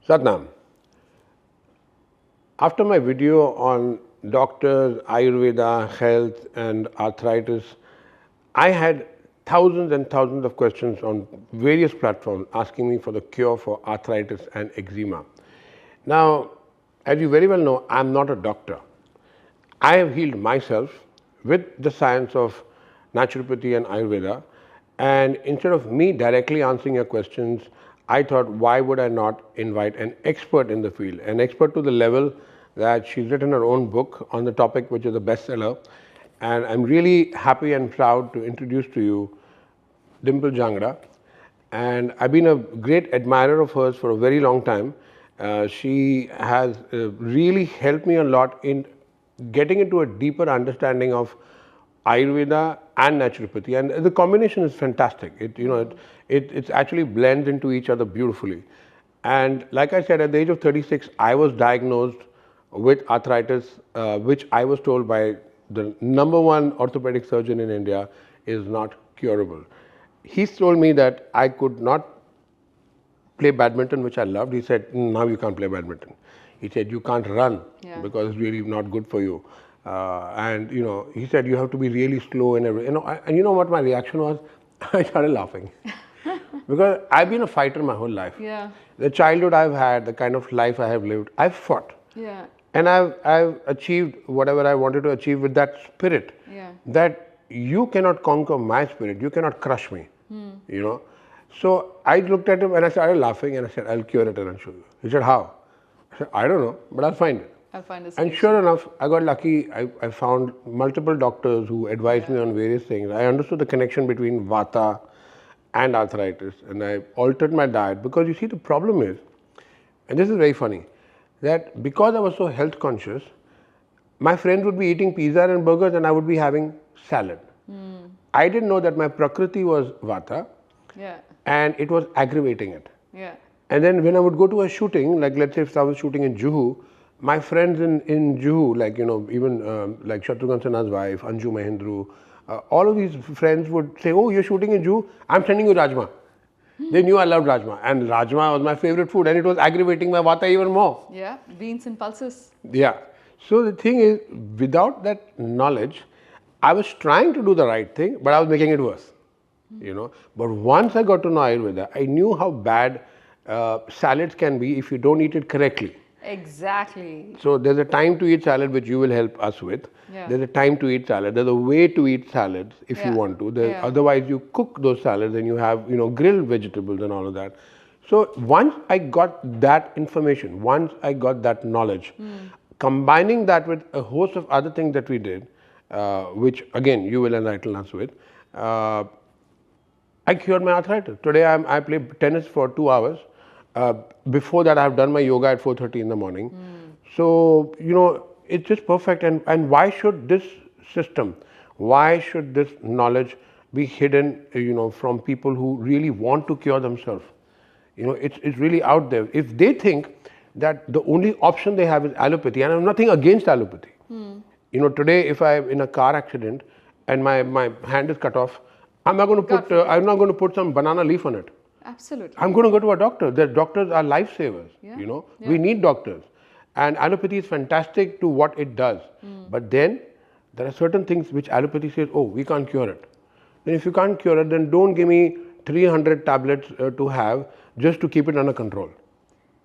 Satnam, after my video on doctors, Ayurveda, health, and arthritis, I had thousands and thousands of questions on various platforms asking me for the cure for arthritis and eczema. Now, as you very well know, I'm not a doctor. I have healed myself with the science of naturopathy and Ayurveda. And instead of me directly answering your questions, I thought, why would I not invite an expert in the field? An expert to the level that she's written her own book on the topic, which is a bestseller. And I'm really happy and proud to introduce to you Dimple Jangda. And I've been a great admirer of hers for a very long time. She has really helped me a lot in getting into a deeper understanding of Ayurveda and naturopathy, and the combination is fantastic. It actually blends into each other beautifully. And like I said, at the age of 36, I was diagnosed with arthritis, which I was told by the #1 orthopedic surgeon in India is not curable. He told me that I could not play badminton, which I loved. He said, now you can't play badminton. He said, you can't run because it's really not good for you. And he said, you have to be really slow and everything. And you know what my reaction was? I started laughing. Because I've been a fighter my whole life. Yeah. The childhood I've had, the kind of life I have lived, I've fought. Yeah. And I've achieved whatever I wanted to achieve with that spirit. Yeah. That you cannot conquer my spirit, you cannot crush me. So I looked at him and I started laughing and I said, I'll cure it and I'll show you. He said, how? I said, I don't know, but I'll find it. I'll find a And solution. sure enough, I got lucky. I found multiple doctors who advised me on various things. I understood the connection between Vata and arthritis, and I altered my diet because you see, the problem is, and this is very funny, that because I was so health conscious, my friends would be eating pizza and burgers and I would be having salad. I didn't know that my prakriti was Vata. Yeah. And it was aggravating it. Yeah. And then when I would go to a shooting, like let's say if I was shooting in Juhu, my friends in Juhu, like even like Shatrughan Sinha's wife, Anju Mahindru, all of these friends would say, oh, you're shooting in Juhu, I'm sending you Rajma. They knew I loved Rajma, and Rajma was my favorite food, and it was aggravating my Vata even more. Yeah. Beans and pulses. Yeah. So the thing is, without that knowledge, I was trying to do the right thing, but I was making it worse. But once I got to know Ayurveda, I knew how bad salads can be if you don't eat it correctly. Exactly. So there's a time to eat salad, which you will help us with. Yeah. There's a time to eat salad. There's a way to eat salads if you want to. Otherwise, you cook those salads and you have grilled vegetables and all of that. So once I got that information, once I got that knowledge, combining that with a host of other things that we did, which again you will enlighten us with. I cured my arthritis. Today I play tennis for 2 hours. Before that, I have done my yoga at 4:30 in the morning. So it's just perfect. And why should this system, why should this knowledge be hidden, from people who really want to cure themselves? It's really out there. If they think that the only option they have is allopathy, and I'm nothing against allopathy. Today if I'm in a car accident and my hand is cut off, I'm not going to put some banana leaf on it. Absolutely. I'm going to go to a doctor. The doctors are lifesavers. We need doctors, and allopathy is fantastic to what it does. But then there are certain things which allopathy says, oh, we can't cure it. Then if you can't cure it, then don't give me 300 tablets to have just to keep it under control.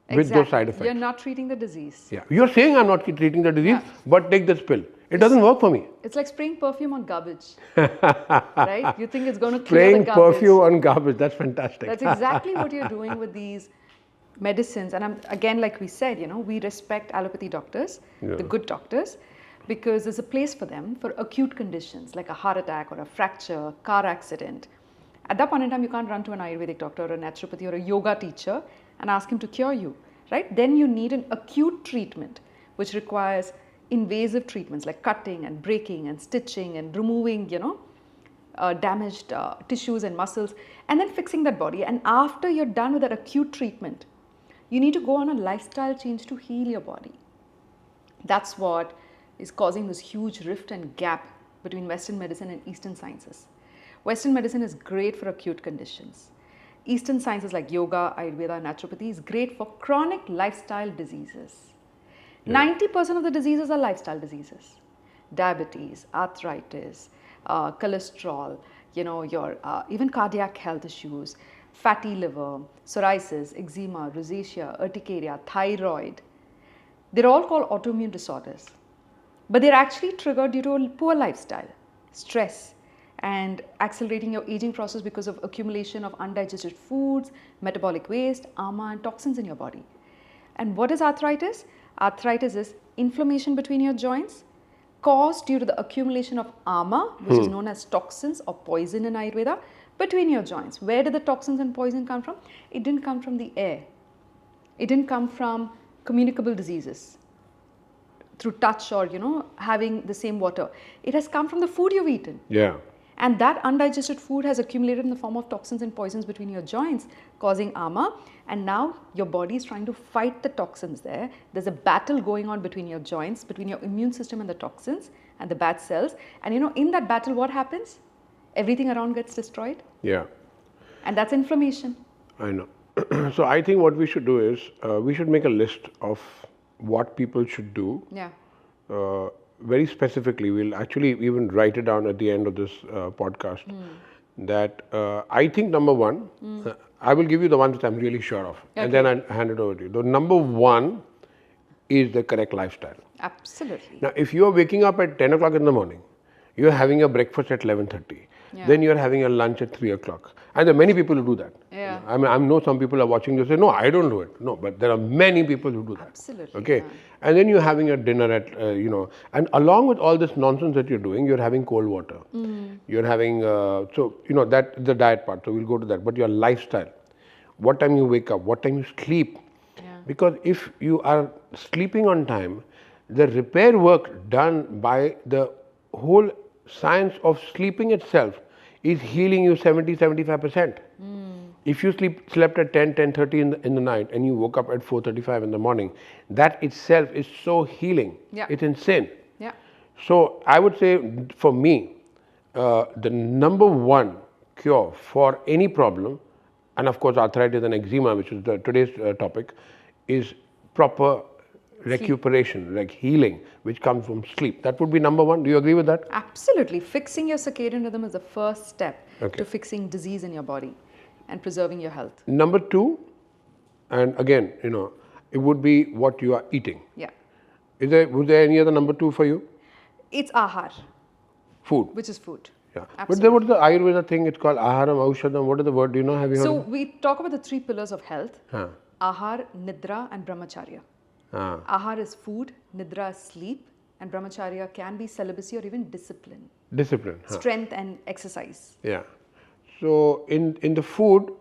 With those side effects. You're not treating the disease. Yeah, you're saying I'm not treating the disease, but take this pill. It doesn't work for me. It's like spraying perfume on garbage, right? You think it's going to clear Spraying the garbage. perfume on garbage, that's fantastic. That's exactly what you're doing with these medicines. And again, like we said, we respect allopathy doctors, the good doctors, because there's a place for them for acute conditions like a heart attack or a fracture, car accident. At that point in time, you can't run to an Ayurvedic doctor or a naturopathy or a yoga teacher and ask him to cure you, right? Then you need an acute treatment, which requires invasive treatments like cutting and breaking and stitching and removing, damaged tissues and muscles, and then fixing that body. And after you're done with that acute treatment, you need to go on a lifestyle change to heal your body. That's what is causing this huge rift and gap between Western medicine and Eastern sciences. Western medicine is great for acute conditions. Eastern sciences like yoga, Ayurveda, naturopathy is great for chronic lifestyle diseases. 90% of the diseases are lifestyle diseases. Diabetes, arthritis, cholesterol, your even cardiac health issues, fatty liver, psoriasis, eczema, rosacea, urticaria, thyroid. They're all called autoimmune disorders. But they're actually triggered due to a poor lifestyle, stress, and accelerating your aging process because of accumulation of undigested foods, metabolic waste, ama, and toxins in your body. And what is arthritis? Arthritis is inflammation between your joints caused due to the accumulation of ama, which is known as toxins or poison in Ayurveda, between your joints. Where did the toxins and poison come from? It didn't come from the air. It didn't come from communicable diseases through touch or, having the same water. It has come from the food you've eaten. Yeah. And that undigested food has accumulated in the form of toxins and poisons between your joints, causing ama. And now your body is trying to fight the toxins there. There's a battle going on between your joints, between your immune system and the toxins and the bad cells. And in that battle, what happens? Everything around gets destroyed. Yeah. And that's inflammation. I know. So I think what we should do is we should make a list of what people should do. Yeah. Very specifically, we'll actually even write it down at the end of this podcast. That I think number one, I will give you the ones that I'm really sure of, and then I'll hand it over to you. The number one is the correct lifestyle. Absolutely. Now, if you are waking up at 10 o'clock in the morning, you are having a breakfast at 11:30, then you are having a lunch at 3 o'clock. And there are many people who do that. Yeah. I know some people are watching this say, no, I don't do it. No, but there are many people who do that. Absolutely. Okay. Yeah. And then you're having a dinner at, and along with all this nonsense that you're doing, you're having cold water. You're having, that's the diet part. So we'll go to that. But your lifestyle, what time you wake up, what time you sleep. Yeah. Because if you are sleeping on time, the repair work done by the whole science of sleeping itself is healing you 70-75%. If you slept at 10:30 in the night and you woke up at 4:35 in the morning, that itself is so healing. Yeah. It's insane. Yeah. So I would say for me, the number one cure for any problem, and of course arthritis and eczema, which is today's topic, is proper recuperation, like healing, which comes from sleep. That would be number one. Do you agree with that? Absolutely. Fixing your circadian rhythm is the first step Okay. to fixing disease in your body and preserving your health. Number two, and again, it would be what you are eating. Yeah. Was there any other number two for you? It's ahar, Food. which is food. Yeah. But Absolutely. there was the Ayurveda thing, it's called Aharam, Aushadam. What is the word? Do you know? Have you heard So of it? we talk about the three pillars of health: Huh. ahar, nidra, and brahmacharya. Ah. Ahar is food, nidra is sleep, and brahmacharya can be celibacy or even discipline, Discipline. Huh. strength, and exercise. Yeah. So in the food,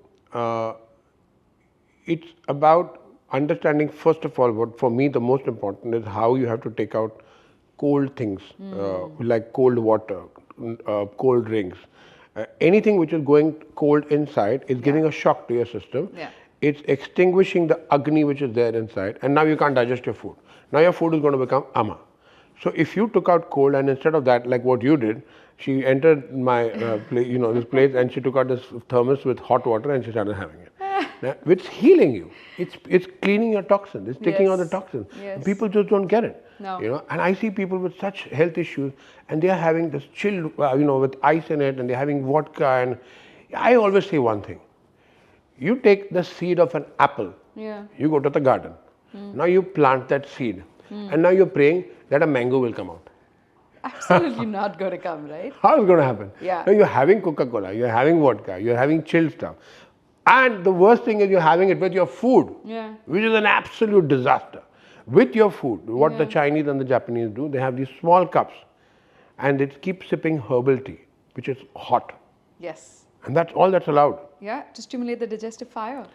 it's about understanding, first of all, what for me the most important is how you have to take out cold things, like cold water, cold drinks. Anything which is going cold inside is giving a shock to your system. Yeah. It's extinguishing the agni which is there inside, and now you can't digest your food. Now your food is going to become ama. So if you took out cold, and instead of that, like what you did, she entered my this place, and she took out this thermos with hot water and she started having it. Now, it's healing you. It's cleaning your toxins. It's taking out the Yes. toxins. Yes. People just don't get it. No. And I see people with such health issues, and they are having this chilled, with ice in it, and they're having vodka. And I always say one thing: you take the seed of an apple. Yeah. You go to the garden. Now you plant that seed, and now you're praying that a mango will come out. Absolutely not going to come, right? How is it going to happen? Yeah. Now you're having Coca-Cola, you're having vodka, you're having chilled stuff. And the worst thing is you're having it with your food, Yeah. which is an absolute disaster. With your food, what the Chinese and the Japanese do, they have these small cups and they keep sipping herbal tea, which is hot. Yes. And that's all that's allowed. Yeah, to stimulate the digestive fire.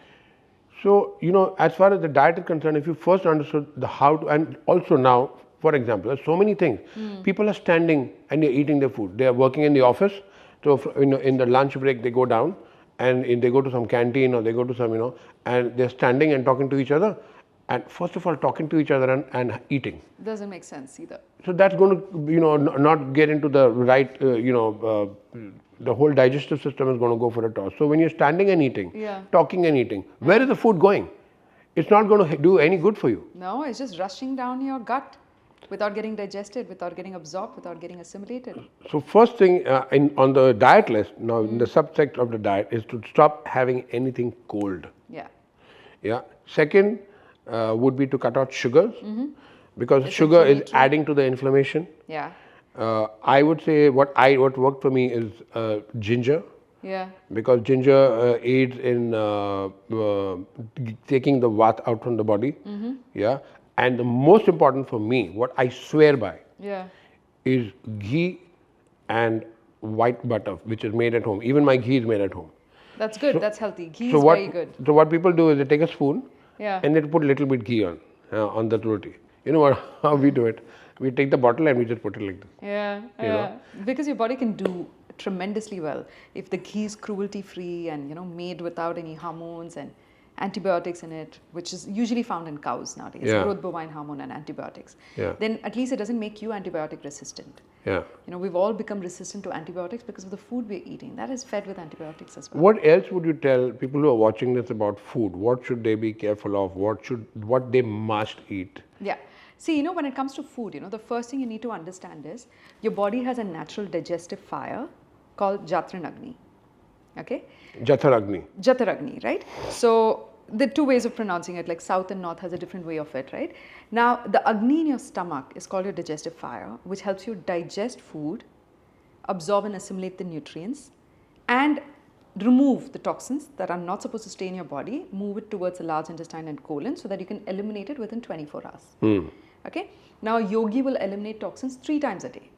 So, as far as the diet is concerned, if you first understood the how to, and also now, for example, there's so many things. People are standing and they're eating their food. They are working in the office. So, in the lunch break, they go down and they go to some canteen or they go to some, and they're standing and talking to each other. And first of all, talking to each other and eating. Doesn't make sense either. So that's going to, not get into the right, the whole digestive system is going to go for a toss. So when you're standing and eating, Yeah. talking and eating, where is the food going? It's not going to do any good for you. No, it's just rushing down your gut without getting digested, without getting absorbed, without getting assimilated. So first thing on the diet list, now in the subsect of the diet, is to stop having anything cold. Yeah. Yeah. Second would be to cut out sugars, because It's sugar is inflammatory. adding to the inflammation. Yeah. I would say what worked for me is ginger, Yeah. because ginger aids in taking the vat out from the body. Yeah. And the most important for me, what I swear by, Yeah. is ghee and white butter, which is made at home. Even my ghee is made at home. That's good. That's healthy. Ghee So is what? very good. So what people do is they take a spoon, Yeah. and they put a little bit ghee on the roti. You know what? How we do it? We take the bottle and we just put it like this. Yeah. Yeah. Because your body can do tremendously well if the ghee is cruelty free and made without any hormones and antibiotics in it, which is usually found in cows nowadays, Yeah. growth bovine hormone and antibiotics. Yeah. Then at least it doesn't make you antibiotic resistant. Yeah. We've all become resistant to antibiotics because of the food we're eating. That is fed with antibiotics as well. What else would you tell people who are watching this about food? What should they be careful of? What they must eat? Yeah. See, when it comes to food, the first thing you need to understand is your body has a natural digestive fire called Jatranagni. Okay? Jatharagni. Jatharagni, right? So the two ways of pronouncing it, like south and north has a different way of it, right? Now, the Agni in your stomach is called your digestive fire, which helps you digest food, absorb and assimilate the nutrients, and remove the toxins that are not supposed to stay in your body, move it towards the large intestine and colon so that you can eliminate it within 24 hours. Okay? Now, a yogi will eliminate toxins 3 times a day.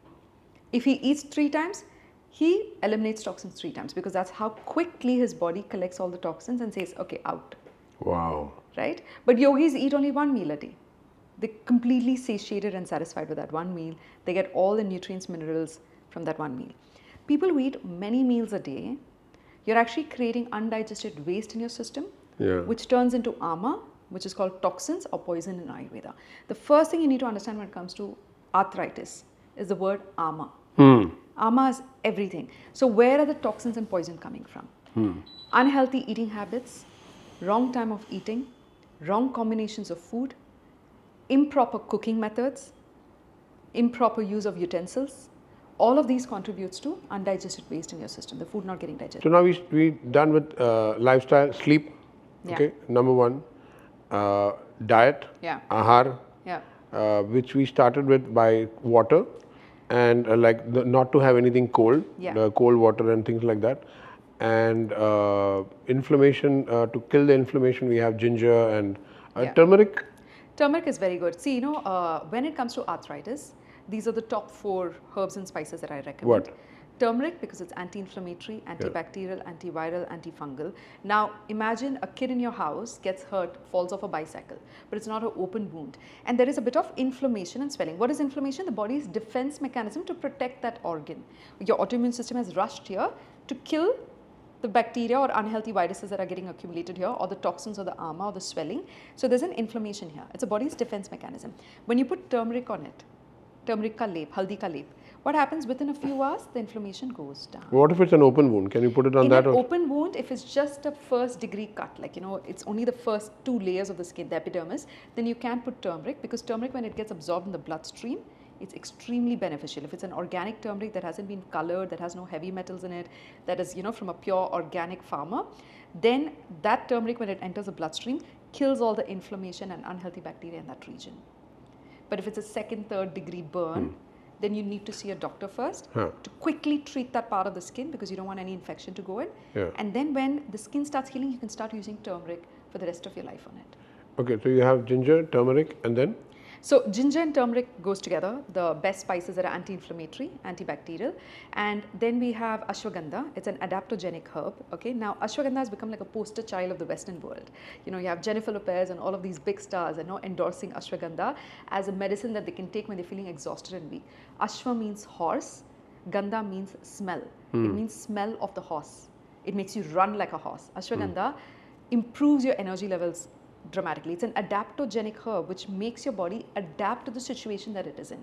If he eats 3 times, he eliminates toxins 3 times, because that's how quickly his body collects all the toxins and says, okay, out. Wow. Right? But yogis eat only 1 meal a day. They're completely satiated and satisfied with that 1 meal. They get all the nutrients, minerals from that 1 meal. People who eat many meals a day, you're actually creating undigested waste in your system, which turns into ama, which is called toxins or poison in Ayurveda. The first thing you need to understand when it comes to arthritis is the word ama. Ama is everything. So where are the toxins and poison coming from? Unhealthy eating habits, wrong time of eating, wrong combinations of food, improper cooking methods, improper use of utensils. All of these contributes to undigested waste in your system, the food not getting digested. So now we done with lifestyle, sleep. Yeah. Okay. Number 1, diet, Yeah. ahar, Yeah. which we started with by water, and not to have anything cold, Yeah. cold water and things like that. And inflammation, to kill the inflammation, we have ginger and Yeah. turmeric. Turmeric is very good. See, when it comes to arthritis, these are the top 4 herbs and spices that I recommend. What? Turmeric, because it's anti-inflammatory, antibacterial, antiviral, antifungal. Now, imagine a kid in your house gets hurt, falls off a bicycle, but it's not an open wound. And there is a bit of inflammation and swelling. What is inflammation? The body's defense mechanism to protect that organ. Your autoimmune system has rushed here to kill the bacteria or unhealthy viruses that are getting accumulated here, or the toxins or the ama or the swelling. So there's an inflammation here. It's a body's defense mechanism. When you put turmeric on it, turmeric ka lep, haldi ka lep, what happens within a few hours? The inflammation goes down. What if it's an open wound? Can you put it on In that? an Or? open wound, if it's just a first degree cut, it's only the first 2 layers of the skin, the epidermis, then you can put turmeric, because turmeric, when it gets absorbed in the bloodstream, it's extremely beneficial. If it's an organic turmeric that hasn't been colored, that has no heavy metals in it, that is, from a pure organic farmer, then that turmeric, when it enters the bloodstream, kills all the inflammation and unhealthy bacteria in that region. But if it's a 2nd, 3rd degree burn, then you need to see a doctor first to quickly treat that part of the skin, because you don't want any infection to go in. Yeah. And then when the skin starts healing, you can start using turmeric for the rest of your life on it. Okay, so you have ginger, turmeric, and then? So ginger and turmeric goes together, the best spices that are anti-inflammatory, antibacterial. And then we have ashwagandha. It's an adaptogenic herb. Okay, now ashwagandha has become like a poster child of the Western world. You have Jennifer Lopez and all of these big stars endorsing ashwagandha as a medicine that they can take when they're feeling exhausted and weak. Ashwa means horse, gandha means smell. It means smell of the horse. It makes you run like a horse. Ashwagandha improves your energy levels dramatically. It's an adaptogenic herb which makes your body adapt to the situation that it is in.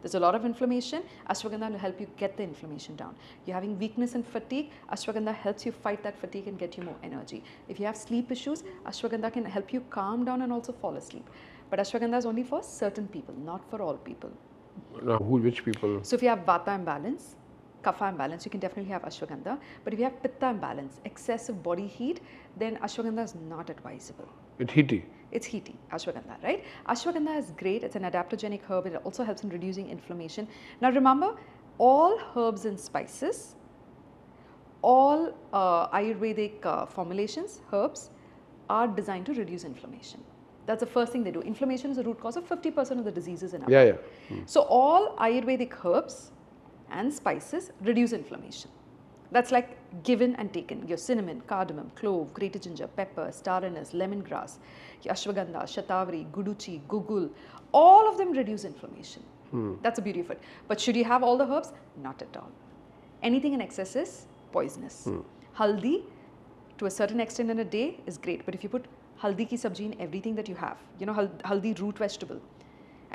There's a lot of inflammation, ashwagandha will help you get the inflammation down. You're having weakness and fatigue, ashwagandha helps you fight that fatigue and get you more energy. If you have sleep issues, ashwagandha can help you calm down and also fall asleep. But ashwagandha is only for certain people, not for all people. Now, which people? So if you have vata imbalance, kapha imbalance, you can definitely have ashwagandha. But if you have pitta imbalance, excessive body heat, then ashwagandha is not advisable. It's heaty. It's heaty, ashwagandha, right? Ashwagandha is great. It's an adaptogenic herb. It also helps in reducing inflammation. Now remember, all herbs and spices, all Ayurvedic formulations, herbs, are designed to reduce inflammation. That's the first thing they do. Inflammation is the root cause of 50% of the diseases in our body. So all Ayurvedic herbs and spices reduce inflammation. That's like given and taken. Your cinnamon, cardamom, clove, grated ginger, pepper, star anise, lemongrass, ashwagandha, shatavari, guduchi, gugul, all of them reduce inflammation. That's the beauty of it. But should you have all the herbs? Not at all. Anything in excess is poisonous. Haldi, to a certain extent in a day, is great. But if you put haldi ki sabji in everything that you have, you know, haldi root vegetable,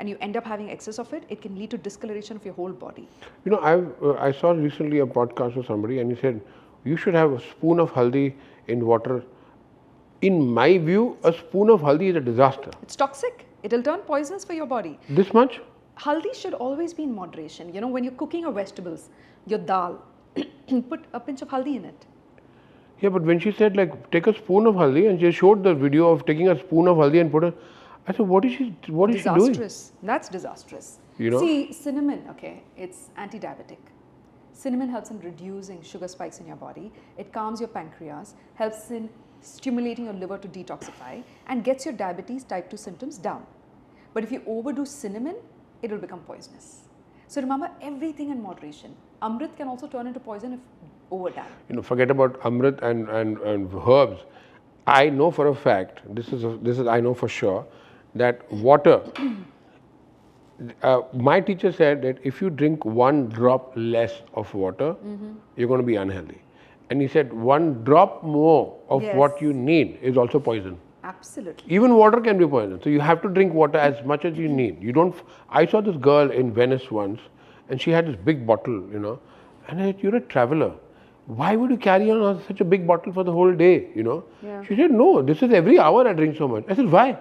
and you end up having excess of it, it can lead to discoloration of your whole body. You know, I saw recently a podcast with somebody and he said, you should have a spoon of haldi in water. In my view, a spoon of haldi is a disaster. It's toxic. It'll turn poisonous for your body. This much? Haldi should always be in moderation. You know, when you're cooking your vegetables, your dal, put a pinch of haldi in it. Yeah, but when she said like take a spoon of haldi and she showed the video of taking a spoon of haldi and put it, I said, what is she doing? Disastrous. That's disastrous. You know? See, cinnamon, okay, it's anti-diabetic. Cinnamon helps in reducing sugar spikes in your body. It calms your pancreas, helps in stimulating your liver to detoxify, and gets your diabetes type 2 symptoms down. But if you overdo cinnamon, it will become poisonous. So remember, everything in moderation. Amrit can also turn into poison if overdone. You know, forget about amrit and herbs. I know for a fact, this is I know for sure, that water, my teacher said that if you drink one drop less of water, you're going to be unhealthy. And he said one drop more of what you need is also poison. Absolutely. Even water can be poison. So you have to drink water as much as you need. You don't. I saw this girl in Venice once, and she had this big bottle, you know, and I said, you're a traveler. Why would you carry on such a big bottle for the whole day, you know? Yeah. She said, no, this is every hour I drink so much. I said, why?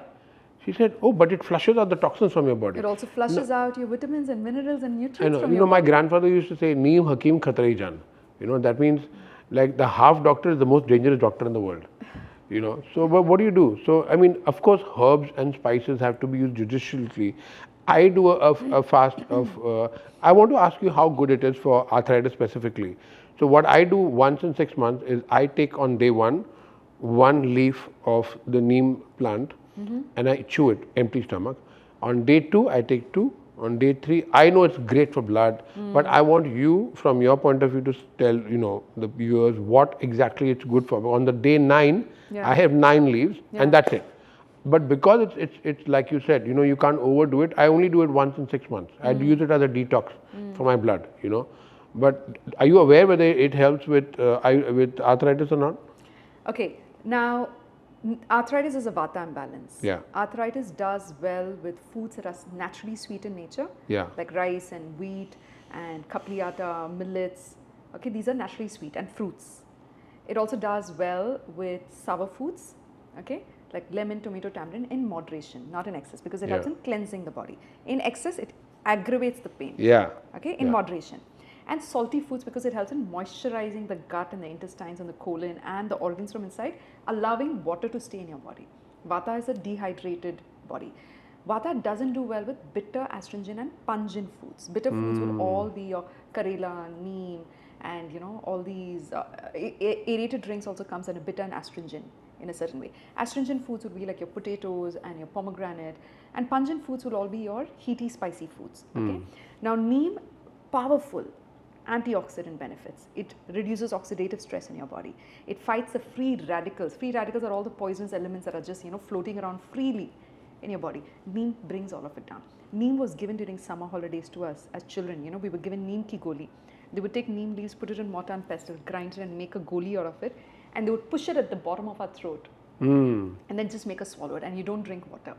She said, oh, but it flushes out the toxins from your body. It also flushes out your vitamins and minerals and nutrients I know. from You your know, my body. grandfather used to say, Neem Hakim Khatrai Jan. You know, that means like the half doctor is the most dangerous doctor in the world. You know, so but what do you do? So, I mean, of course, herbs and spices have to be used judiciously. I do a fast of, I want to ask you how good it is for arthritis specifically. So what I do once in 6 months is I take on day one leaf of the neem plant and I chew it, empty stomach. On day 2, I take 2. On day 3, I know it's great for blood, but I want you, from your point of view, to tell, you know, the viewers what exactly it's good for. On the day 9, I have 9 leaves and that's it. But because it's like you said, you know, you can't overdo it. I only do it once in 6 months. I use it as a detox for my blood, you know. But are you aware whether it helps with arthritis or not? Okay, now arthritis is a vata imbalance. Yeah. Arthritis does well with foods that are naturally sweet in nature, like rice and wheat and kapli atta, millets. Okay, these are naturally sweet, and fruits. It also does well with sour foods, okay, like lemon, tomato, tamarind, in moderation, not in excess, because it helps in cleansing the body. In excess, it aggravates the pain. Okay, in moderation. And salty foods, because it helps in moisturizing the gut and the intestines and the colon and the organs from inside, allowing water to stay in your body. Vata is a dehydrated body. Vata doesn't do well with bitter, astringent and pungent foods. Bitter foods will all be your karela, neem, and you know, all these aerated drinks also comes in a bitter and astringent in a certain way. Astringent foods would be like your potatoes and your pomegranate, and pungent foods will all be your heaty, spicy foods. Okay. Now, neem, powerful antioxidant benefits. It reduces oxidative stress in your body. It fights the free radicals. Free radicals are all the poisonous elements that are just, you know, floating around freely in your body. Neem brings all of it down. Neem was given during summer holidays to us as children. You know, we were given neem ki goli. They would take neem leaves, put it in mortar and pestle, grind it and make a goli out of it, and they would push it at the bottom of our throat and then just make us swallow it, and you don't drink water.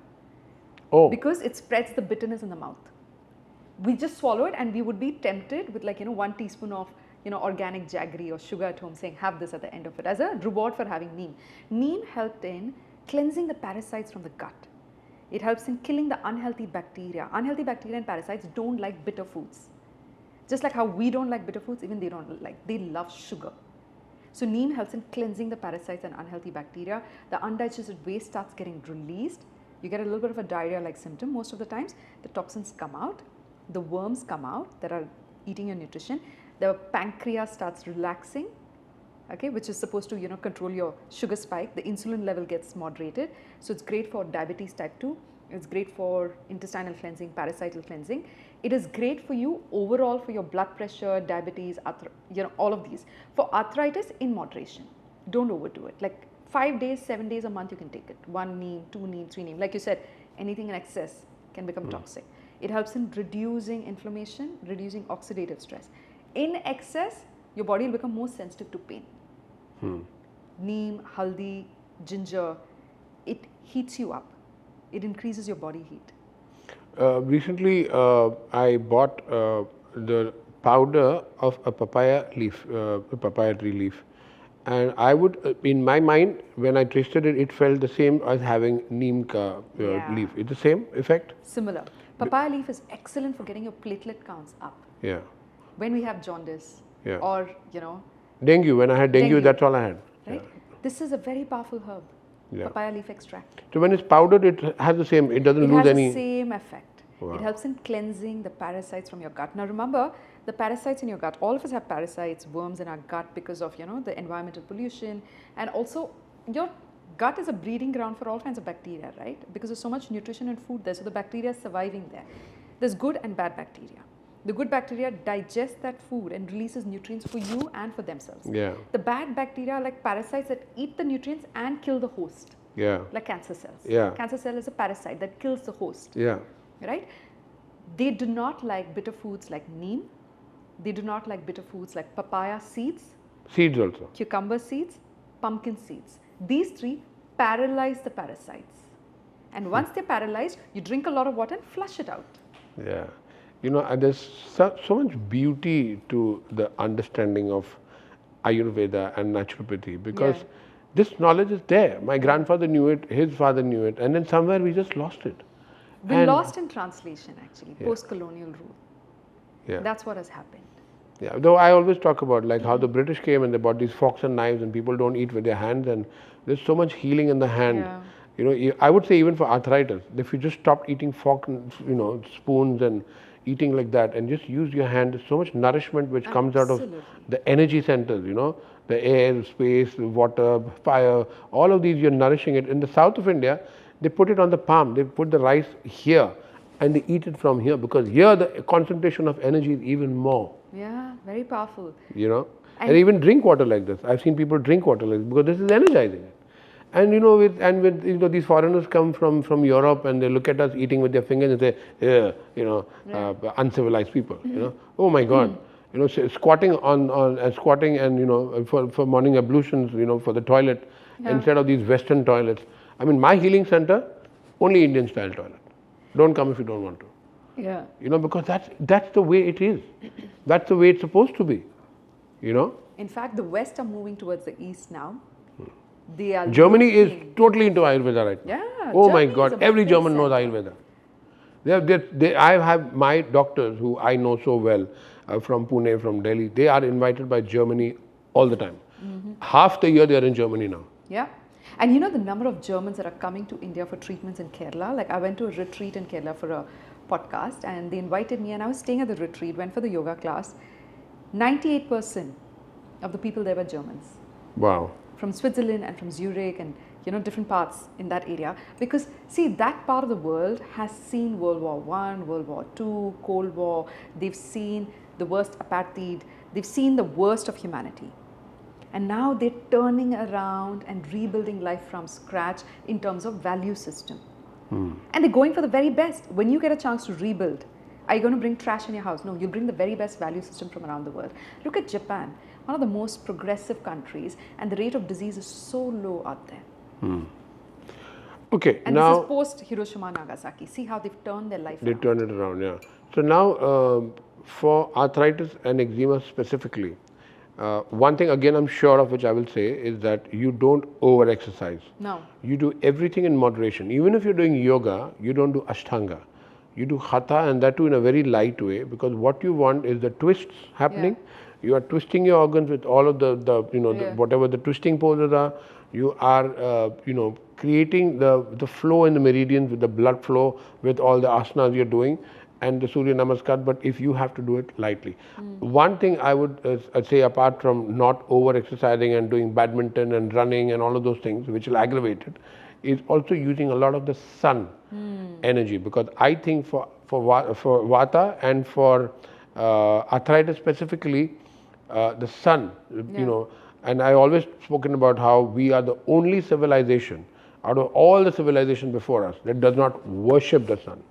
Because it spreads the bitterness in the mouth. we just swallow it, and we would be tempted with, like, 1 teaspoon of, organic jaggery or sugar at home, saying have this at the end of it as a reward for having neem. Neem helped in cleansing the parasites from the gut. It helps in killing the unhealthy bacteria. Unhealthy bacteria and parasites don't like bitter foods. Just like how we don't like bitter foods, even they love sugar. So neem helps in cleansing the parasites and unhealthy bacteria. The undigested waste starts getting released. You get a little bit of a diarrhea-like symptom most of the times. The toxins come out, the worms come out that are eating your nutrition. The pancreas starts relaxing, okay, which is supposed to, control your sugar spike. The insulin level gets moderated. So it's great for diabetes type 2. It's great for intestinal cleansing, parasital cleansing. It is great for you overall for your blood pressure, diabetes, all of these. For arthritis, in moderation. Don't overdo it. Like 5 days, 7 days a month, you can take it. 1 neem, 2 neem, 3 neem. Like you said, anything in excess can become toxic. It helps in reducing inflammation, reducing oxidative stress. In excess, your body will become more sensitive to pain. Neem, haldi, ginger, it heats you up. It increases your body heat. Recently, I bought the powder of a papaya leaf, a papaya tree leaf. And I would, in my mind, when I tasted it, it felt the same as having neem leaf. It's the same effect? Similar. Papaya leaf is excellent for getting your platelet counts up. Yeah. When we have jaundice Yeah. or, Dengue, when I had dengue, that's all I had. Right? Yeah. This is a very powerful herb. Yeah. Papaya leaf extract. So when it's powdered, it has the same, it doesn't lose any. It has the same effect. Wow. It helps in cleansing the parasites from your gut. Now remember, the parasites in your gut, all of us have parasites, worms in our gut because of, the environmental pollution, and also your gut is a breeding ground for all kinds of bacteria, right? Because there's so much nutrition and food there, so the bacteria is surviving there. There's good and bad bacteria. The good bacteria digest that food and releases nutrients for you and for themselves. Yeah. The bad bacteria are like parasites that eat the nutrients and kill the host. Yeah. Like cancer cells. Yeah. Cancer cell is a parasite that kills the host. Yeah. Right? They do not like bitter foods like neem. They do not like bitter foods like papaya seeds. Seeds also. Cucumber seeds, pumpkin seeds. These 3 paralyze the parasites. And once they're paralyzed, you drink a lot of water and flush it out. Yeah. There's so much beauty to the understanding of Ayurveda and naturopathy because this knowledge is there. My grandfather knew it, his father knew it, and then somewhere we just lost it. We lost in translation actually, post-colonial rule. Yeah. That's what has happened. Yeah, though I always talk about like how the British came and they bought these forks and knives and people don't eat with their hands, and there's so much healing in the hand. Yeah. I would say even for arthritis, if you just stopped eating fork, spoons and eating like that and just use your hand, there's so much nourishment which comes out of the energy centers, the air, space, the water, fire, all of these you're nourishing it. In the south of India, they put it on the palm, they put the rice here and they eat it from here because here the concentration of energy is even more. Yeah, very powerful. And even drink water like this. I've seen people drink water like this because this is energizing it. And with these foreigners come from Europe and they look at us eating with their fingers and say, uncivilized people. Oh my God, squatting squatting and for morning ablutions, for the toilet instead of these Western toilets. I mean, my healing center, only Indian style toilet. Don't come if you don't want to. Yeah. Because that's the way it is. That's the way it's supposed to be. In fact, the West are moving towards the East now. They are Germany is totally into Ayurveda right now. Yeah. Oh my God, every German knows Ayurveda. I have my doctors who I know so well from Pune, from Delhi. They are invited by Germany all the time. Half the year they are in Germany now. Yeah. And the number of Germans that are coming to India for treatments in Kerala. Like I went to a retreat in Kerala for a podcast and they invited me and I was staying at the retreat, went for the yoga class. 98% of the people there were Germans. Wow. From Switzerland and from Zurich and different parts in that area, because see, that part of the world has seen World War I, World War II, Cold War. They've seen the worst apartheid, they've seen the worst of humanity, and now they're turning around and rebuilding life from scratch in terms of value system. And they're going for the very best. When you get a chance to rebuild, are you going to bring trash in your house? No, you bring the very best value system from around the world. Look at Japan, one of the most progressive countries, and the rate of disease is so low out there. Okay, And now this is post Hiroshima, Nagasaki. See how they've turned their life they around. turn it around, yeah. So now, for arthritis and eczema specifically, one thing again I'm sure of which I will say is that you don't over exercise. No. You do everything in moderation. Even if you're doing yoga, you don't do ashtanga. You do hatha, and that too in a very light way, because what you want is the twists happening. You are twisting your organs with all of the whatever the twisting poses are. You are creating the flow in the meridians with the blood flow with all the asanas you're doing and the Surya Namaskar, but if you have to do it lightly. One thing I would say, apart from not over exercising and doing badminton and running and all of those things which will aggravate it, is also using a lot of the sun energy, because I think for vata and for arthritis specifically, the sun, and I always spoken about how we are the only civilization out of all the civilization before us that does not worship the sun.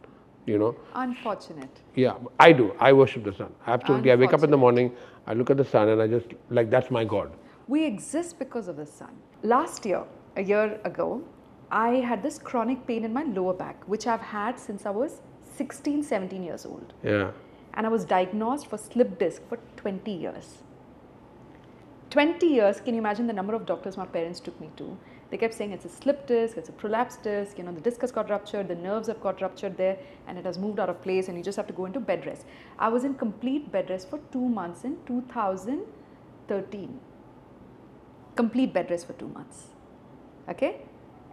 Unfortunate. Yeah, I do. I worship the sun. Absolutely. I wake up in the Unfortunate. morning, I look at the sun, and I just like, that's my God. We exist because of the sun. Last year, a year ago, I had this chronic pain in my lower back, which I've had since I was 16, 17 years old. Yeah. And I was diagnosed for slip disc for 20 years. 20 years, can you imagine the number of doctors my parents took me to? They kept saying it's a slip disc, it's a prolapsed disc, the disc has got ruptured, the nerves have got ruptured there, and it has moved out of place, and you just have to go into bed rest. I was in complete bed rest for 2 months in 2013. Complete bed rest for 2 months. Okay?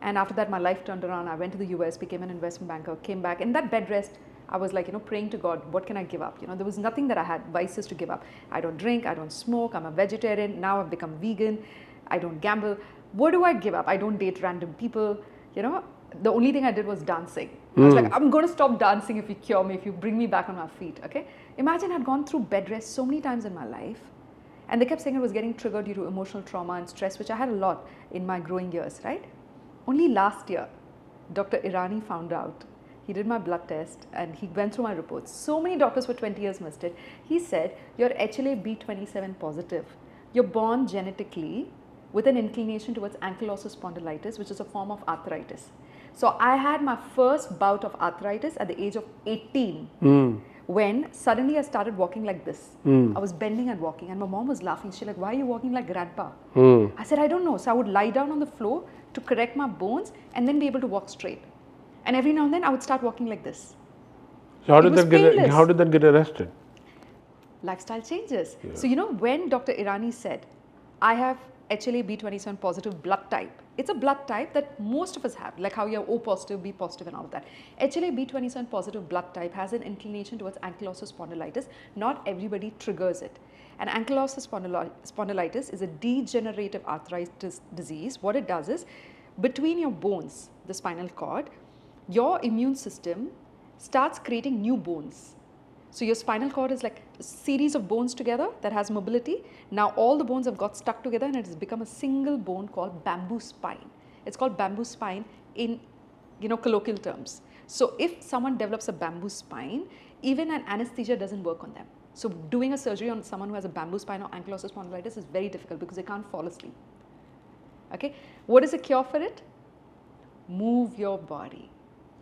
And after that, my life turned around. I went to the US, became an investment banker, came back. In that bed rest, I was like, praying to God, what can I give up? There was nothing that I had, vices to give up. I don't drink, I don't smoke, I'm a vegetarian. Now I've become vegan. I don't gamble. What do I give up? I don't date random people. The only thing I did was dancing. I was like, I'm going to stop dancing if you cure me, if you bring me back on my feet. Okay? Imagine I'd gone through bed rest so many times in my life. And they kept saying it was getting triggered due to emotional trauma and stress, which I had a lot in my growing years, right? Only last year, Dr. Irani found out. He did my blood test and he went through my reports. So many doctors for 20 years missed it. He said, you're HLA-B27 positive. You're born genetically with an inclination towards ankylosing spondylitis, which is a form of arthritis. So I had my first bout of arthritis at the age of 18. When suddenly I started walking like this. I was bending and walking, and my mom was laughing. She's like, why are you walking like grandpa? I said, I don't know. So I would lie down on the floor to correct my bones and then be able to walk straight. And every now and then I would start walking like this. So how did that get arrested? Lifestyle changes. Yeah. So when Dr. Irani said, I have HLA-B27 positive blood type. It's a blood type that most of us have, like how you have O positive, B positive and all of that. HLA-B27 positive blood type has an inclination towards ankylosing spondylitis. Not everybody triggers it. And ankylosing spondylitis is a degenerative arthritis disease. What it does is, between your bones, the spinal cord, your immune system starts creating new bones. So your spinal cord is like a series of bones together that has mobility. Now all the bones have got stuck together and it has become a single bone called bamboo spine. It's called bamboo spine in colloquial terms. So if someone develops a bamboo spine, even an anesthesia doesn't work on them. So doing a surgery on someone who has a bamboo spine or ankylosing spondylitis is very difficult because they can't fall asleep. Okay, what is the cure for it? Move your body.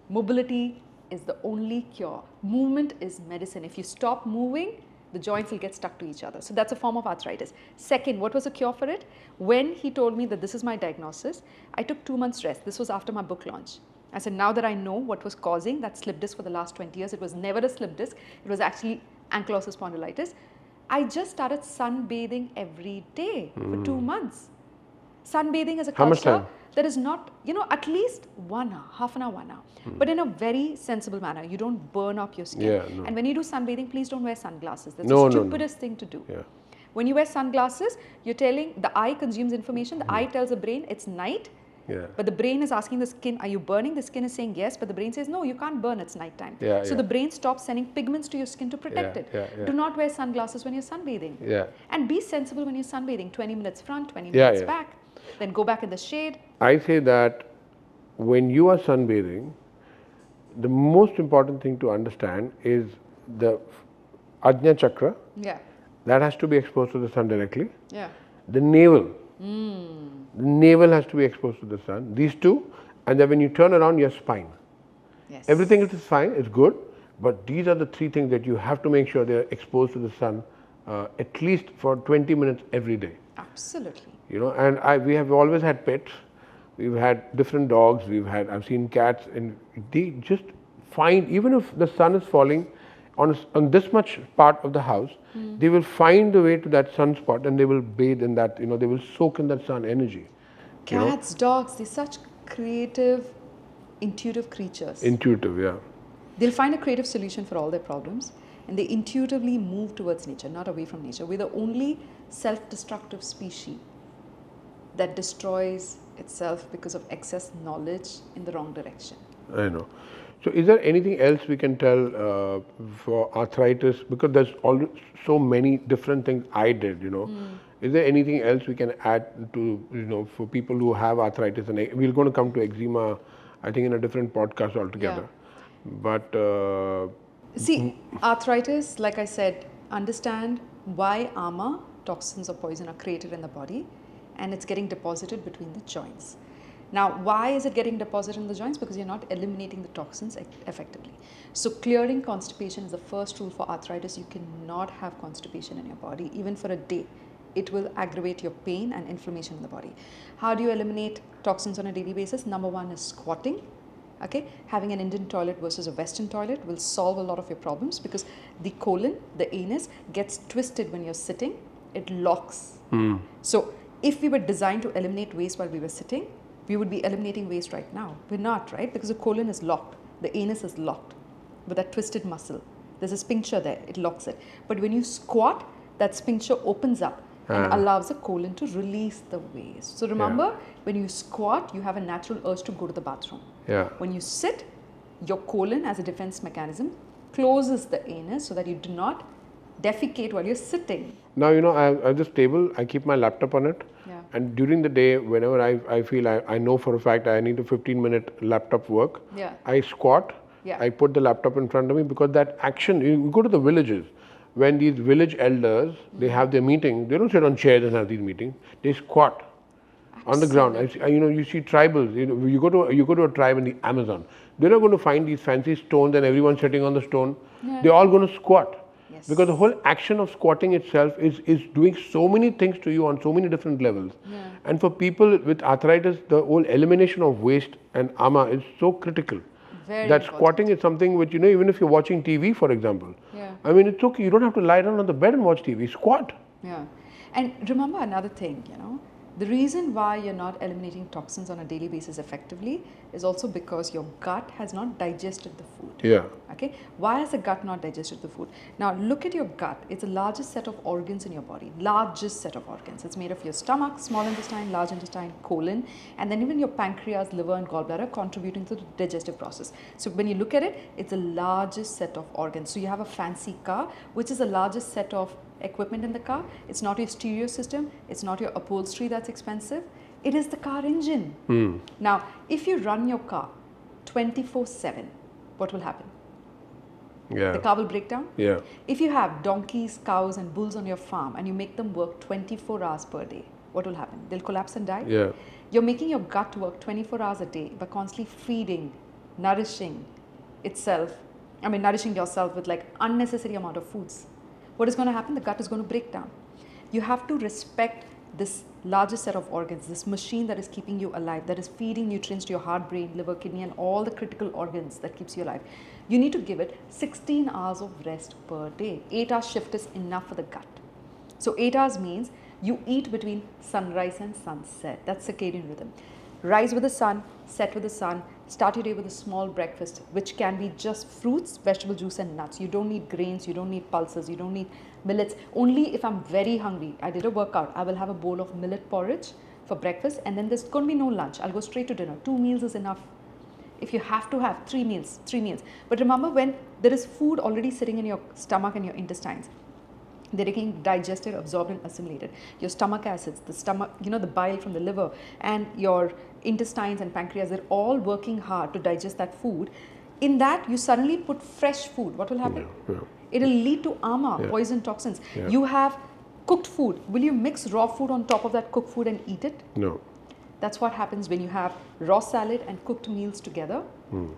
Mobility is the only cure. Movement is medicine. If you stop moving, the joints will get stuck to each other. So that's a form of arthritis. Second, what was the cure for it? When he told me that this is my diagnosis, I took 2 months rest. This was after my book launch. I said, now that I know what was causing that slip disc for the last 20 years, it was never a slip disc. It was actually ankylosing spondylitis. I just started sunbathing every day for 2 months. Sunbathing is a culture. How much time? That is not, at least 1 hour, half an hour, 1 hour, but in a very sensible manner. You don't burn up your skin. Yeah, no. And when you do sunbathing, please don't wear sunglasses. That's the stupidest thing to do. Yeah. When you wear sunglasses, you're telling the eye consumes information. The eye tells the brain it's night. Yeah. But the brain is asking the skin, are you burning? The skin is saying yes, but the brain says, no, you can't burn, it's nighttime. Yeah, so the brain stops sending pigments to your skin to protect it. Yeah. Do not wear sunglasses when you're sunbathing. Yeah. And be sensible when you're sunbathing. 20 minutes front, 20 minutes back. Then go back in the shade. I say that when you are sunbathing, the most important thing to understand is the Ajna Chakra. Yeah. That has to be exposed to the sun directly. Yeah. The navel. The navel has to be exposed to the sun. These two, and then when you turn around, your spine. Yes. Everything else is fine, it's good, but these are the three things that you have to make sure they're exposed to the sun at least for 20 minutes every day. Absolutely. You know, and we have always had pets. We've had different dogs. I've seen cats, and they just find, even if the sun is falling on this much part of the house, they will find the way to that sunspot and they will bathe in that. You know, they will soak in that sun energy. Cats, dogs, they're such creative, intuitive creatures. Intuitive, yeah. They'll find a creative solution for all their problems, and they intuitively move towards nature, not away from nature. We're the only self-destructive species that destroys itself because of excess knowledge in the wrong direction. I know. So, is there anything else we can tell for arthritis? Because there's so many different things I did, you know. Is there anything else we can add to, you know, for people who have arthritis? And we're going to come to eczema, I think, in a different podcast altogether. Yeah. But see, arthritis, like I said, understand why AMA, toxins or poison, are created in the body, and it's getting deposited between the joints. Now, why is it getting deposited in the joints? Because you're not eliminating the toxins effectively. So clearing constipation is the first rule for arthritis. You cannot have constipation in your body, even for a day. It will aggravate your pain and inflammation in the body. How do you eliminate toxins on a daily basis? Number one is squatting. Okay, having an Indian toilet versus a Western toilet will solve a lot of your problems, because the colon, the anus, gets twisted when you're sitting. It locks. So if we were designed to eliminate waste while we were sitting, we would be eliminating waste right now. We're not, right? Because the colon is locked, the anus is locked with that twisted muscle. There's a sphincter there, it locks it. But when you squat, that sphincter opens up and allows the colon to release the waste. So remember, when you squat, you have a natural urge to go to the bathroom. When you sit, your colon, as a defense mechanism, closes the anus so that you do not defecate while you're sitting. now, you know, I have this table, I keep my laptop on it. And during the day, whenever I feel I know for a fact I need a 15-minute laptop work, I squat, I put the laptop in front of me, because that action, you go to the villages, when these village elders, they have their meeting, they don't sit on chairs and have these meetings, they squat on the ground. You know, you see tribals, you know, you go to a tribe in the Amazon, they're not going to find these fancy stones and everyone sitting on the stone, they're all going to squat. Because the whole action of squatting itself is doing so many things to you on so many different levels. And for people with arthritis, the whole elimination of waste and AMA is so critical. Very that important. Squatting is something which, you know, even if you're watching TV, for example, I mean, it's okay, you don't have to lie down on the bed and watch TV, squat. And remember another thing, you know, the reason why you're not eliminating toxins on a daily basis effectively is also because your gut has not digested the food. Okay, why has the gut not digested the food? Now look at your gut. It's the largest set of organs in your body. Largest set of organs. It's made of your stomach, small intestine, large intestine, colon, and then even your pancreas, liver, and gallbladder contributing to the digestive process. So when you look at it, it's the largest set of organs. So you have a fancy car, which is the largest set of equipment in the car. It's not your stereo system, it's not your upholstery that's expensive, it is the car engine. Now, if you run your car 24/7, what will happen? The car will break down. If you have donkeys, cows and bulls on your farm and you make them work 24 hours per day, what will happen? They'll collapse and die. You're making your gut work 24 hours a day by constantly feeding, nourishing itself, nourishing yourself with like unnecessary amount of foods. What is going to happen? The gut is going to break down. You have to respect this largest set of organs, this machine that is keeping you alive, that is feeding nutrients to your heart, brain, liver, kidney, and all the critical organs that keeps you alive. You need to give it 16 hours of rest per day. 8-hour shift is enough for the gut. So 8 hours means you eat between sunrise and sunset. That's circadian rhythm. Rise with the sun, set with the sun, start your day with a small breakfast, which can be just fruits, vegetable juice and nuts. You don't need grains, you don't need pulses, you don't need millets. Only if I'm very hungry, I did a workout, I will have a bowl of millet porridge for breakfast, and then there's going to be no lunch. I'll go straight to dinner. 2 meals is enough. If you have to have 3 meals, 3 meals. But remember, when there is food already sitting in your stomach and your intestines, they're getting digested, absorbed and assimilated. Your stomach acids, the stomach, you know, the bile from the liver and your intestines and pancreas, they're all working hard to digest that food. In that, you suddenly put fresh food. What will happen? It'll lead to AMA, poison, toxins. You have cooked food. Will you mix raw food on top of that cooked food and eat it? No. That's what happens when you have raw salad and cooked meals together.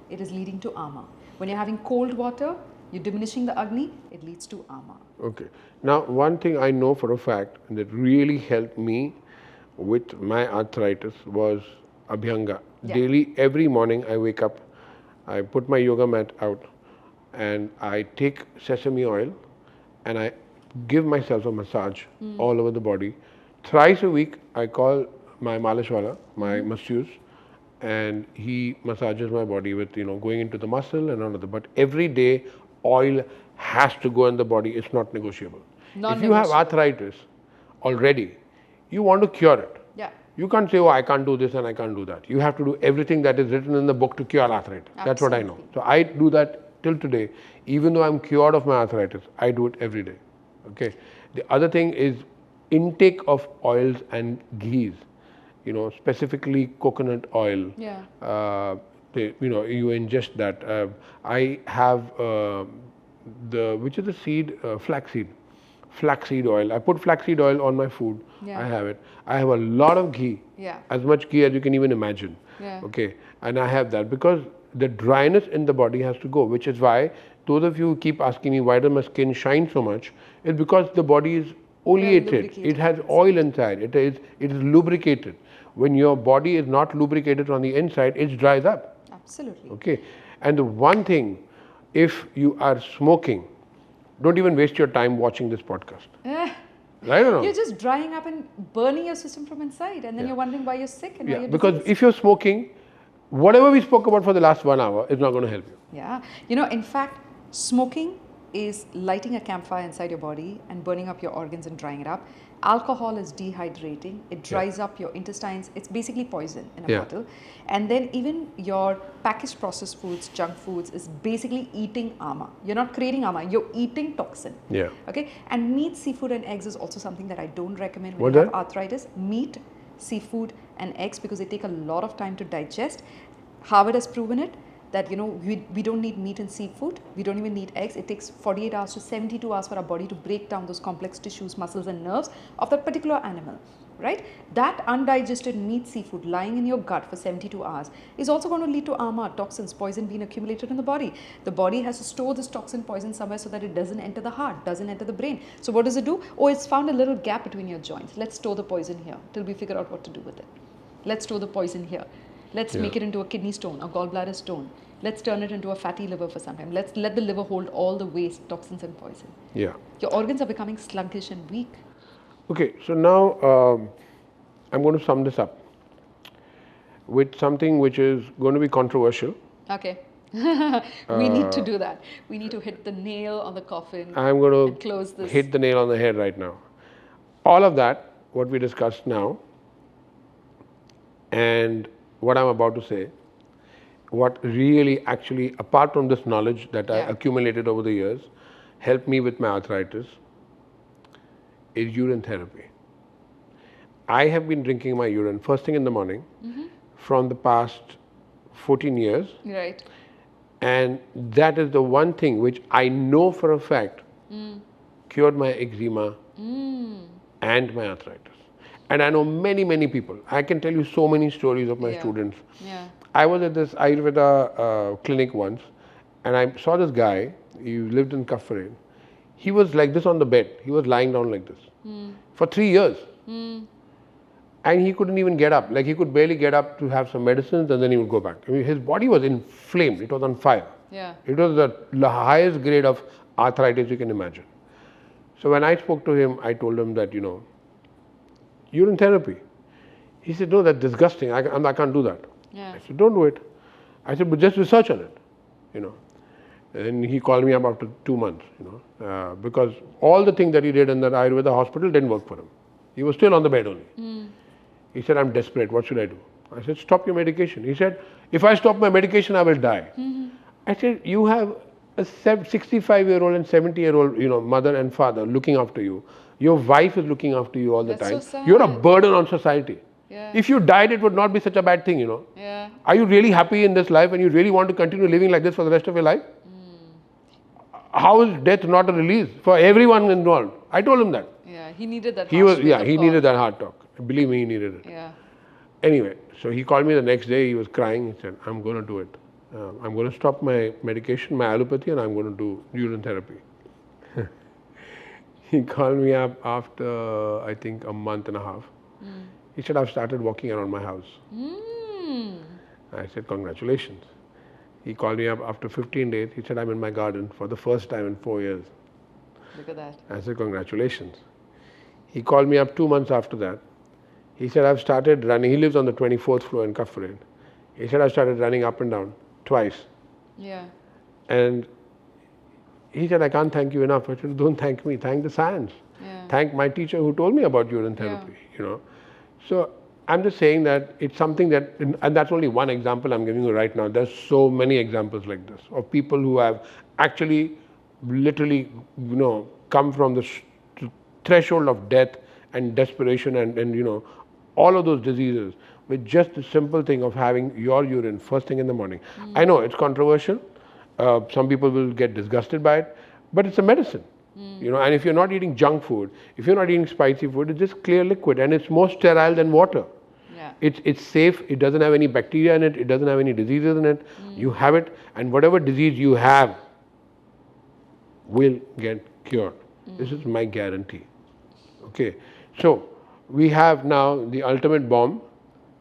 It is leading to ama. When you're having cold water, you're diminishing the agni, it leads to ama. Okay. Now, one thing I know for a fact that really helped me with my arthritis was abhyanga. Yeah. Daily, every morning I wake up, I put my yoga mat out and I take sesame oil and I give myself a massage all over the body. Thrice a week, I call my malishwala, my masseuse, and he massages my body with, going into the muscle and all of that. But every day, oil has to go in the body. It's not negotiable. If you have arthritis already, you want to cure it. Yeah. You can't say, oh, I can't do this and I can't do that. You have to do everything that is written in the book to cure arthritis. That's what I know. So I do that till today. Even though I'm cured of my arthritis, I do it every day. Okay. The other thing is intake of oils and ghees. Specifically coconut oil. Yeah. You ingest that. I have which is the seed? Flaxseed. Flaxseed oil. I put flaxseed oil on my food. Yeah. I have it. I have a lot of ghee. Yeah. As much ghee as you can even imagine. Yeah. Okay. And I have that because the dryness in the body has to go, which is why those of you who keep asking me why does my skin shine so much, it's because the body is oleated. It has oil inside. It is lubricated. When your body is not lubricated on the inside, it dries up. Absolutely. Okay. And the one thing, if you are smoking, don't even waste your time watching this podcast. Right or no? You're just drying up and burning your system from inside, and then you're wondering why you're sick and why you're because diseased. if you're smoking, whatever we spoke about for the last 1 hour is not going to help you. Yeah. In fact, smoking is lighting a campfire inside your body and burning up your organs and drying it up. Alcohol is dehydrating. It dries up your intestines. It's basically poison in a bottle. And then even your packaged processed foods, junk foods, is basically eating ama. You're not creating ama, you're eating toxin. Yeah. Okay. And meat, seafood and eggs is also something that I don't recommend when you have arthritis. Meat, seafood and eggs, because they take a lot of time to digest. Harvard has proven it that we don't need meat and seafood, we don't even need eggs. It takes 48 hours to 72 hours for our body to break down those complex tissues, muscles and nerves of that particular animal, right? That undigested meat, seafood lying in your gut for 72 hours is also going to lead to ama, toxins, poison being accumulated in the body. The body has to store this toxin, poison somewhere so that it doesn't enter the heart, doesn't enter the brain. So what does it do? Oh, it's found a little gap between your joints. Let's store the poison here till we figure out what to do with it. Let's store the poison here. Let's make it into a kidney stone, a gallbladder stone. Let's turn it into a fatty liver for some time. Let's let the liver hold all the waste, toxins and poison. Yeah. Your organs are becoming sluggish and weak. Okay, so now I'm going to sum this up with something which is going to be controversial. Okay. We need to do that. We need to hit the nail on the coffin. I'm going to close this. Hit the nail on the head right now. All of that, what we discussed now, and what I'm about to say, what really actually, apart from this knowledge that I accumulated over the years, helped me with my arthritis, is urine therapy. I have been drinking my urine first thing in the morning from the past 14 years. Right. And that is the one thing which I know for a fact cured my eczema and my arthritis. And I know many, many people. I can tell you so many stories of my students. Yeah. I was at this Ayurveda clinic once and I saw this guy. He lived in Kaffarin. He was like this on the bed. He was lying down like this for 3 years. And he couldn't even get up. Like he could barely get up to have some medicines and then he would go back. I mean, his body was inflamed. It was on fire. Yeah. It was the highest grade of arthritis you can imagine. So when I spoke to him, I told him that, urine therapy. He said, no, that's disgusting. I can't do that. Yeah. I said, don't do it. I said, but just research on it, And he called me up after 2 months, because all the things that he did in that Ayurveda hospital didn't work for him. He was still on the bed only. He said, I'm desperate. What should I do? I said, stop your medication. He said, if I stop my medication, I will die. I said, you have a 65-year-old and 70-year-old, mother and father looking after you. Your wife is looking after you all the time. So sad. You're a burden on society. Yeah. If you died, it would not be such a bad thing, Yeah. Are you really happy in this life and you really want to continue living like this for the rest of your life? How is death not a release for everyone involved? I told him that. Yeah, he needed that. He needed that hard talk. Believe me, he needed it. Yeah. Anyway, so he called me the next day. He was crying. He said, I'm going to do it. I'm going to stop my medication, my allopathy, and I'm going to do urine therapy. He called me up after, I think, a month and a half. He said, I've started walking around my house. I said, congratulations. He called me up after 15 days. He said, I'm in my garden for the first time in 4 years. Look at that. I said, congratulations. He called me up 2 months after that. He said, I've started running. He lives on the 24th floor in Kafred. He said, I've started running up and down twice. Yeah. And he said, I can't thank you enough. I said, don't thank me. Thank the science. Yeah. Thank my teacher who told me about urine therapy, you know. So I'm just saying that it's something that, and that's only one example I'm giving you right now. There's so many examples like this of people who have actually literally, you know, come from the threshold of death and desperation and, you know, all of those diseases with just the simple thing of having your urine first thing in the morning. I know it's controversial. Some people will get disgusted by it, but it's a medicine. You know, and if you're not eating junk food, if you're not eating spicy food, it's just clear liquid and it's more sterile than water. Yeah. It's safe, it doesn't have any bacteria in it, it doesn't have any diseases in it. You have it, and whatever disease you have will get cured. This is my guarantee. Okay, so we have now the ultimate bomb,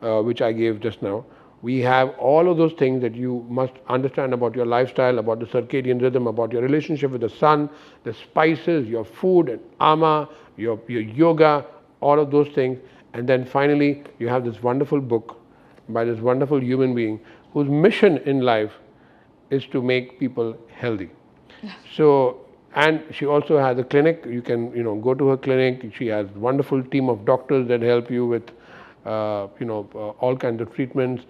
which I gave just now. We have all of those things that you must understand about your lifestyle, about the circadian rhythm, about your relationship with the sun, the spices, your food and ama, your yoga, all of those things. And then finally, you have this wonderful book by this wonderful human being whose mission in life is to make people healthy. So, and she also has a clinic. You can, you know, go to her clinic. She has a wonderful team of doctors that help you with, all kinds of treatments,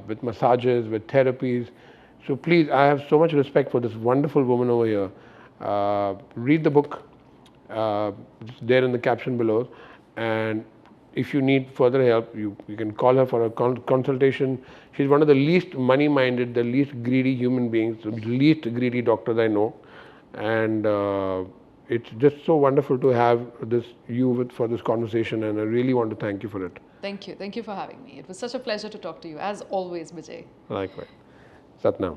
with massages, with therapies. So please, I have so much respect for this wonderful woman over here. Read the book. It's there in the caption below. And if you need further help, you can call her for a consultation. She's one of the least money-minded, the least greedy human beings, the least greedy doctors I know. And it's just so wonderful to have for this conversation, and I really want to thank you for it. Thank you. Thank you for having me. It was such a pleasure to talk to you, as always, Vijay. Likewise. Satnam.